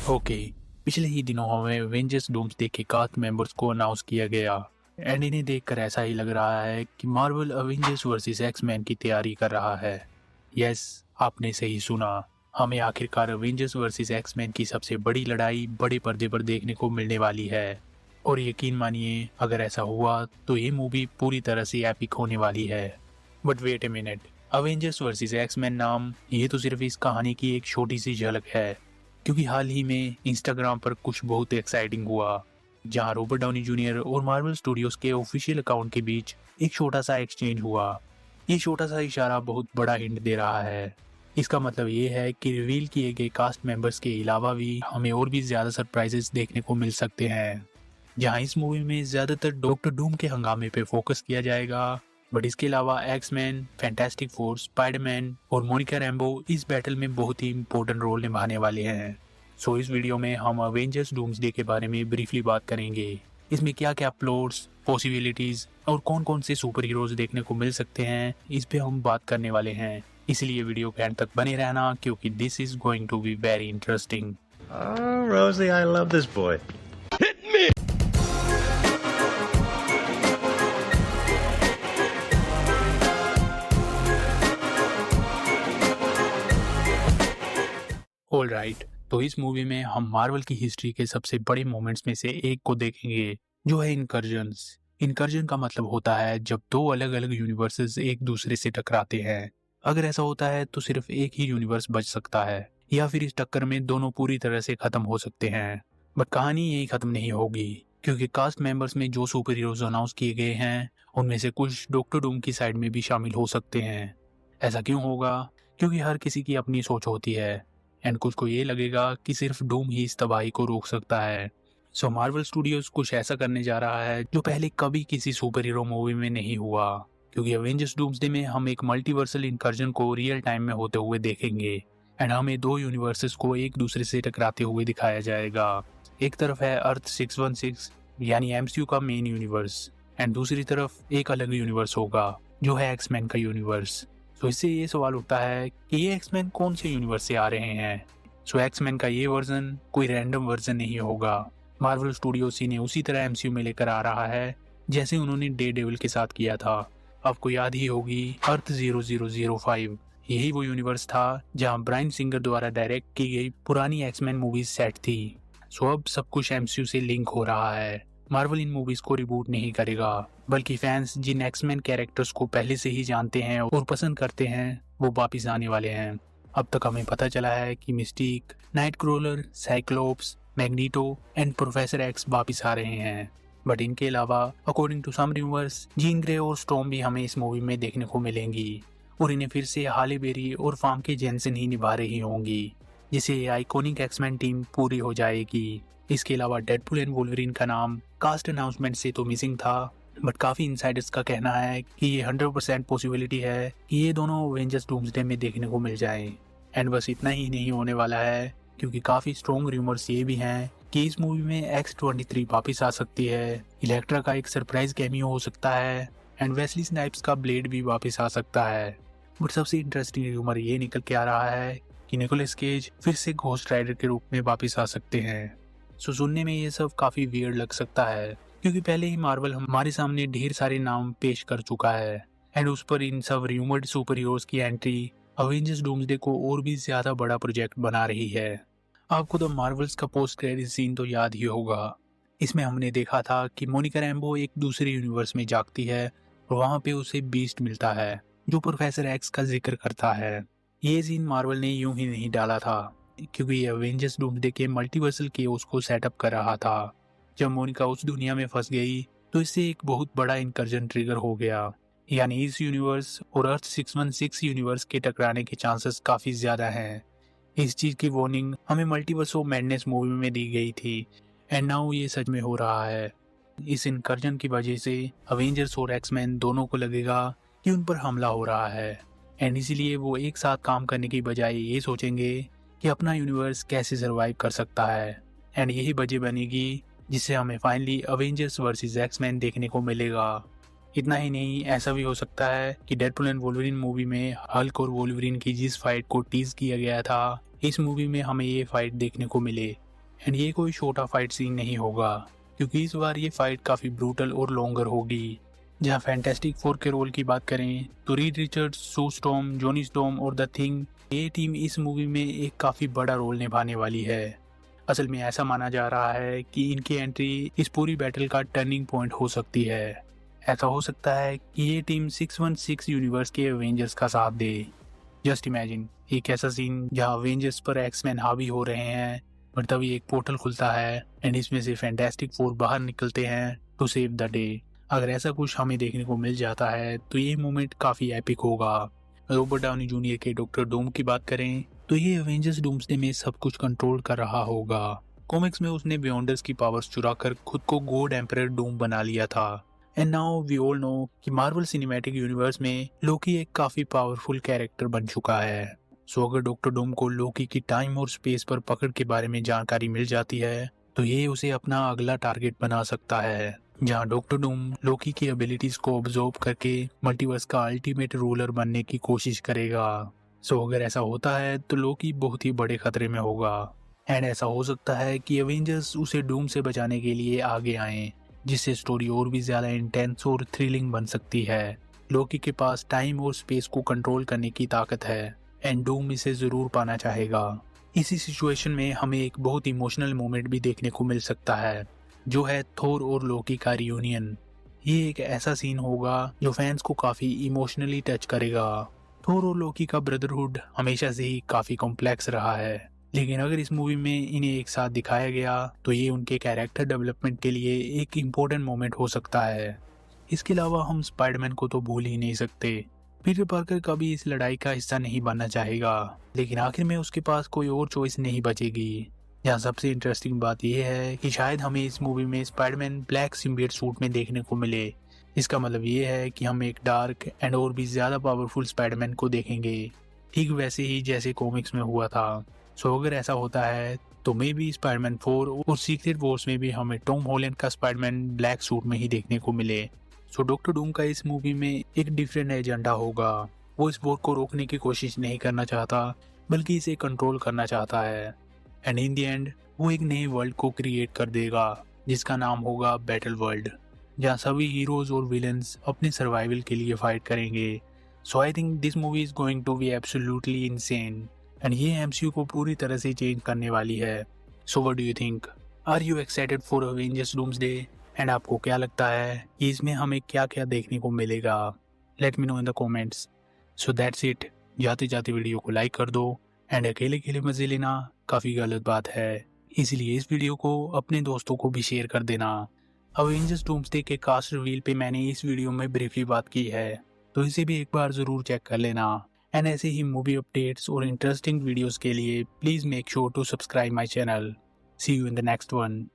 Okay, पिछले ही दिनों हमें एवेंजर्स डूम्सडे के कास्ट मेंबर्स को अनाउंस किया गया एंड इन्हें देखकर ऐसा ही लग रहा है कि मार्वल एवेंजर्स वर्सेस एक्स-मैन की तैयारी कर रहा है। यस, आपने सही सुना। हमें आखिरकार एवेंजर्स वर्सेस एक्स-मैन की सबसे बड़ी लड़ाई बड़े पर्दे पर देखने को मिलने वाली है। और यकीन मानिए, अगर ऐसा हुआ तो ये मूवी पूरी तरह से एपिक होने वाली है। But wait a minute, Avengers versus X-Men नाम ये तो सिर्फ इस कहानी की एक छोटी सी झलक है, क्योंकि हाल ही में इंस्टाग्राम पर कुछ बहुत एक्साइटिंग हुआ, जहां रॉबर्ट डाउनी जूनियर और मार्वल स्टूडियोज के ऑफिशियल अकाउंट के बीच एक छोटा सा एक्सचेंज हुआ। ये छोटा सा इशारा बहुत बड़ा हिंट दे रहा है। इसका मतलब ये है कि रिवील किए गए कास्ट मेंबर्स के अलावा भी हमें और भी ज्यादा सरप्राइजेस देखने को मिल सकते हैं। जहां इस मूवी में ज्यादातर डॉक्टर डूम के हंगामे पे फोकस किया जाएगा, बट इसके अलावा एक्स-मैन, फैंटास्टिक फोर, स्पाइडरमैन और मोनिका रैम्बो इस बैटल में बहुत ही इंपॉर्टेंट रोल निभाने वाले हैं। सो इस वीडियो में हम अवेंजर्स डूम्सडे के बारे में ब्रीफली बात करेंगे। इसमें क्या क्या प्लॉट्स, पॉसिबिलिटीज और कौन कौन से सुपर हीरोज देखने को मिल सकते हैं, इस पे हम बात करने वाले हैं। इसलिए वीडियो के एंड तक बने रहना, क्योंकि this is going to be very interesting. Oh, Rosie, I love this boy. All right, तो इस मूवी में हम मार्वल की हिस्ट्री के सबसे बड़े मोमेंट्स में से एक को देखेंगे, जो है इनकर्जन्स। इनकर्जन का मतलब होता है जब दो अलग अलग यूनिवर्सेस एक दूसरे से टकराते हैं। अगर ऐसा होता है तो सिर्फ एक ही यूनिवर्स बच सकता है, या फिर इस टक्कर में दोनों पूरी तरह से खत्म हो सकते हैं। बट कहानी यही खत्म नहीं होगी, क्योंकि कास्ट मेंबर्स में जो सुपर हीरोज अनाउंस किए गए हैं उनमें से कुछ डॉक्टर डूम की साइड में भी शामिल हो सकते हैं। ऐसा क्यों होगा? क्योंकि हर किसी की अपनी सोच होती है एंड कुछ को ये लगेगा कि सिर्फ डूम ही इस तबाही को रोक सकता है। सो मार्वल स्टूडियोज कुछ ऐसा करने जा रहा है जो पहले कभी किसी सुपर हीरो मूवी में नहीं हुआ, क्योंकि एवेंजर्स डूम्सडे में हम एक मल्टीवर्सल इनकर्जन को रियल टाइम में होते हुए देखेंगे एंड हमें दो यूनिवर्सेस को एक दूसरे से टकराते हुए दिखाया जाएगा। एक तरफ है अर्थ 616 यानी एमसीयू का मेन यूनिवर्स, एंड दूसरी तरफ एक अलग यूनिवर्स होगा जो है एक्स-मैन का यूनिवर्स। तो इससे ये सवाल उठता है कि ये एक्स-मैन कौन से यूनिवर्स से आ रहे हैं। सो एक्स-मैन का ये वर्जन कोई रैंडम वर्जन नहीं होगा। मार्वल स्टूडियोज इन्हें उसी तरह एमसीयू में लेकर आ रहा है जैसे उन्होंने डेयरडेविल के साथ किया था। आपको याद ही होगी, अर्थ 0005 यही वो यूनिवर्स था जहां ब्रायन सिंगर द्वारा डायरेक्ट की गई पुरानी एक्स-मैन मूवीज सेट थी। सो अब सब कुछ एमसीयू से लिंक हो रहा है। मार्वल इन मूवीज को रिबूट नहीं करेगा, बल्कि फैंस जिन एक्स-मैन कैरेक्टर्स को पहले से ही जानते हैं और पसंद करते हैं वो वापिस आने वाले हैं। अब तक हमें पता चला है कि Mystique, Nightcrawler, Cyclops, Magneto and professor X वापिस आ रहे हैं। बट इनके अलावा according to some rumours, Jean Grey और स्टॉर्म भी हमें इस मूवी में देखने को मिलेंगी और इन्हें फिर से हाले बेरी और फार्म के जेनसन ही निभा रही होंगी, जिससे ये आइकॉनिक एक्स-मैन टीम पूरी हो जाएगी। इसके अलावा डेडपूल एंड वोल्वरिन का नाम कास्ट अनाउंसमेंट से तो मिसिंग था, बट काफी इनसाइडर्स का कहना है कि ये 100% पॉसिबिलिटी है कि ये दोनों एवेंजर्स डूम्सडे में देखने को मिल जाएं। एंड बस इतना ही नहीं होने वाला है, क्योंकि काफी स्ट्रॉन्ग रूमर्स ये भी हैं कि इस मूवी में X-23 वापिस आ सकती है, इलेक्ट्रा का एक सरप्राइज कैमियो हो सकता है एंड वेस्ली स्नाइप्स का ब्लेड भी वापिस आ सकता है। बट सबसे इंटरेस्टिंग रूमर ये निकल के आ रहा है कि निकोलस केज फिर से घोस्ट राइडर के रूप में वापिस आ सकते हैं। सो सुनने में ये सब काफी वियर्ड लग सकता है, क्योंकि पहले ही मार्वल हमारे सामने ढेर सारे नाम पेश कर चुका है एंड उस पर इन सब रूमर्ड सुपर हीरोज की एंट्री अवेंजर्स डूम्सडे को और भी ज्यादा बड़ा प्रोजेक्ट बना रही है। आपको द मार्वल्स का पोस्ट क्रेडिट सीन तो याद ही होगा। इसमें हमने देखा था कि मोनिका रैम्बो एक दूसरे यूनिवर्स में जागती है और वहां पे उसे बीस्ट मिलता है जो प्रोफेसर एक्स का जिक्र करता है। ये सीन मार्वल ने यूं ही नहीं डाला था, क्योंकि ये एवेंजर्स डूम्सडे के मल्टीवर्सल केओस को सेटअप कर रहा था। जब मोनिका उस दुनिया में फंस गई तो इससे एक बहुत बड़ा इनकर्जन ट्रिगर हो गया, यानी इस यूनिवर्स और अर्थ 616 यूनिवर्स के टकराने के चांसेस काफी ज्यादा हैं। इस चीज की वार्निंग हमें मल्टीवर्स ऑफ मैडनेस मूवी में दी गई थी एंड नाउ ये सच में हो रहा है। इस इनकर्जन की वजह से अवेंजर्स और एक्स-मैन दोनों को लगेगा कि उन पर हमला हो रहा है एंड इसीलिए वो एक साथ काम करने की बजाय ये सोचेंगे कि अपना यूनिवर्स कैसे सर्वाइव कर सकता है एंड यही वजह बनेगी जिससे हमें फाइनली अवेंजर्स वर्सेस एक्स-मैन देखने को मिलेगा। इतना ही नहीं, ऐसा भी हो सकता है कि डेडपूल एंड वोल्वरिन मूवी में हल्क और वोल्वरिन की जिस फाइट को टीज किया गया था, इस मूवी में हमें ये फाइट देखने को मिले एंड ये कोई छोटा फाइट सीन नहीं होगा, क्योंकि इस बार ये फाइट काफ़ी ब्रूटल और लॉन्गर होगी। जहाँ फैंटास्टिक फोर के रोल की बात करें तो रीड रिचर्ड्स, सू स्टॉर्म, जॉनी स्टॉर्म और द थिंग, ये टीम इस मूवी में एक काफ़ी बड़ा रोल निभाने वाली है। असल में ऐसा माना जा रहा है कि इनकी एंट्री इस पूरी बैटल का टर्निंग पॉइंट हो सकती है। ऐसा हो सकता है कि ये टीम 616 यूनिवर्स के एवेंजर्स का साथ दे। जस्ट इमेजिन एक ऐसा सीन जहाँ अवेंजर्स पर एक्समैन हावी हो रहे हैं, और तभी एक पोर्टल खुलता है एंड इसमें से फैंटास्टिक फोर बाहर निकलते हैं टू सेव द डे। अगर ऐसा कुछ हमें देखने को मिल जाता है तो ये मोमेंट काफी एपिक होगा। रॉबर्ट डाउनी जूनियर के डॉक्टर डूम की बात करें तो ये एवेंजर्स डूम्सडे में सब कुछ कंट्रोल कर रहा होगा। कॉमिक्स में उसने बियॉन्डर्स की पावर्स चुराकर खुद को गॉड एम्परर डूम बना लिया था। And now we all know कि मार्वल सिनेमैटिक यूनिवर्स में लोकी एक काफी पावरफुल कैरेक्टर बन चुका है। सो अगर डॉक्टर डूम को लोकी की टाइम और स्पेस पर पकड़ के बारे में जानकारी मिल जाती है तो ये उसे अपना अगला टारगेट बना सकता है, जहाँ डॉक्टर डूम लोकी की एबिलिटीज को ऑब्जर्व करके मल्टीवर्स का अल्टीमेट रूलर बनने की कोशिश करेगा। सो अगर ऐसा होता है तो लोकी बहुत ही बड़े खतरे में होगा। एंड ऐसा हो सकता है कि एवेंजर्स उसे डूम से बचाने के लिए आगे आएं, जिससे स्टोरी और भी ज्यादा इंटेंस और थ्रिलिंग बन सकती है। लोकी के पास टाइम और स्पेस को कंट्रोल करने की ताकत है एंड डूम इसे जरूर पाना चाहेगा। इसी सिचुएशन में हमें एक बहुत इमोशनल मोमेंट भी देखने को मिल सकता है, जो है थोर और लोकी का रियूनियन। ये एक ऐसा सीन होगा जो फैंस को काफी इमोशनली टच करेगा। थोर और लोकी का ब्रदरहुड हमेशा से ही काफी कॉम्प्लेक्स रहा है, लेकिन अगर इस मूवी में इन्हें एक साथ दिखाया गया तो ये उनके कैरेक्टर डेवलपमेंट के लिए एक इम्पोर्टेंट मोमेंट हो सकता है। इसके अलावा हम स्पाइडरमैन को तो भूल ही नहीं सकते। पीटर पार्कर कभी इस लड़ाई का हिस्सा नहीं बनना चाहेगा, लेकिन आखिर में उसके पास कोई और चॉइस नहीं बचेगी। यहाँ सबसे इंटरेस्टिंग बात यह है कि शायद हमें इस मूवी में स्पाइडरमैन ब्लैक सिम्बियोट सूट में देखने को मिले। इसका मतलब ये है कि हम एक डार्क एंड और भी ज्यादा पावरफुल स्पाइडरमैन को देखेंगे, ठीक वैसे ही जैसे कॉमिक्स में हुआ था। सो अगर ऐसा होता है तो मे बी स्पाइडरमैन 4 और सीक्रेट वॉर्स में भी हमें टॉम हॉलैंड का स्पाइडरमैन ब्लैक सूट में ही देखने को मिले। सो डॉक्टर डूम का इस मूवी में एक डिफरेंट एजेंडा होगा। वो इस वॉर को रोकने की कोशिश नहीं करना चाहता, बल्कि इसे कंट्रोल करना चाहता है। एंड इन द एंड वो एक नए वर्ल्ड को क्रिएट कर देगा जिसका नाम होगा बैटल वर्ल्ड, जहाँ सभी हीरोज और विलेंस अपने सर्वाइवल के लिए फाइट करेंगे। So I think this movie is going to be absolutely insane and ये एमसीयू को पूरी तरह से चेंज करने वाली है। So what do you think? Are you excited for Avengers Doomsday? And आपको क्या लगता है कि इसमें हमें क्या क्या देखने को मिलेगा? Let me know in the comments. So that's it. जाते जाते वीडियो को लाइक कर दो। एंड अकेले अकेले मजे लेना काफ़ी गलत बात है, इसलिए इस वीडियो को अपने दोस्तों को भी शेयर कर देना। अवेंजर्स डूम्सडे के कास्ट रिवील पे मैंने इस वीडियो में ब्रीफली बात की है, तो इसे भी एक बार ज़रूर चेक कर लेना। एंड ऐसे ही मूवी अपडेट्स और इंटरेस्टिंग वीडियोस के लिए please make sure to subscribe my channel. See you in the next one.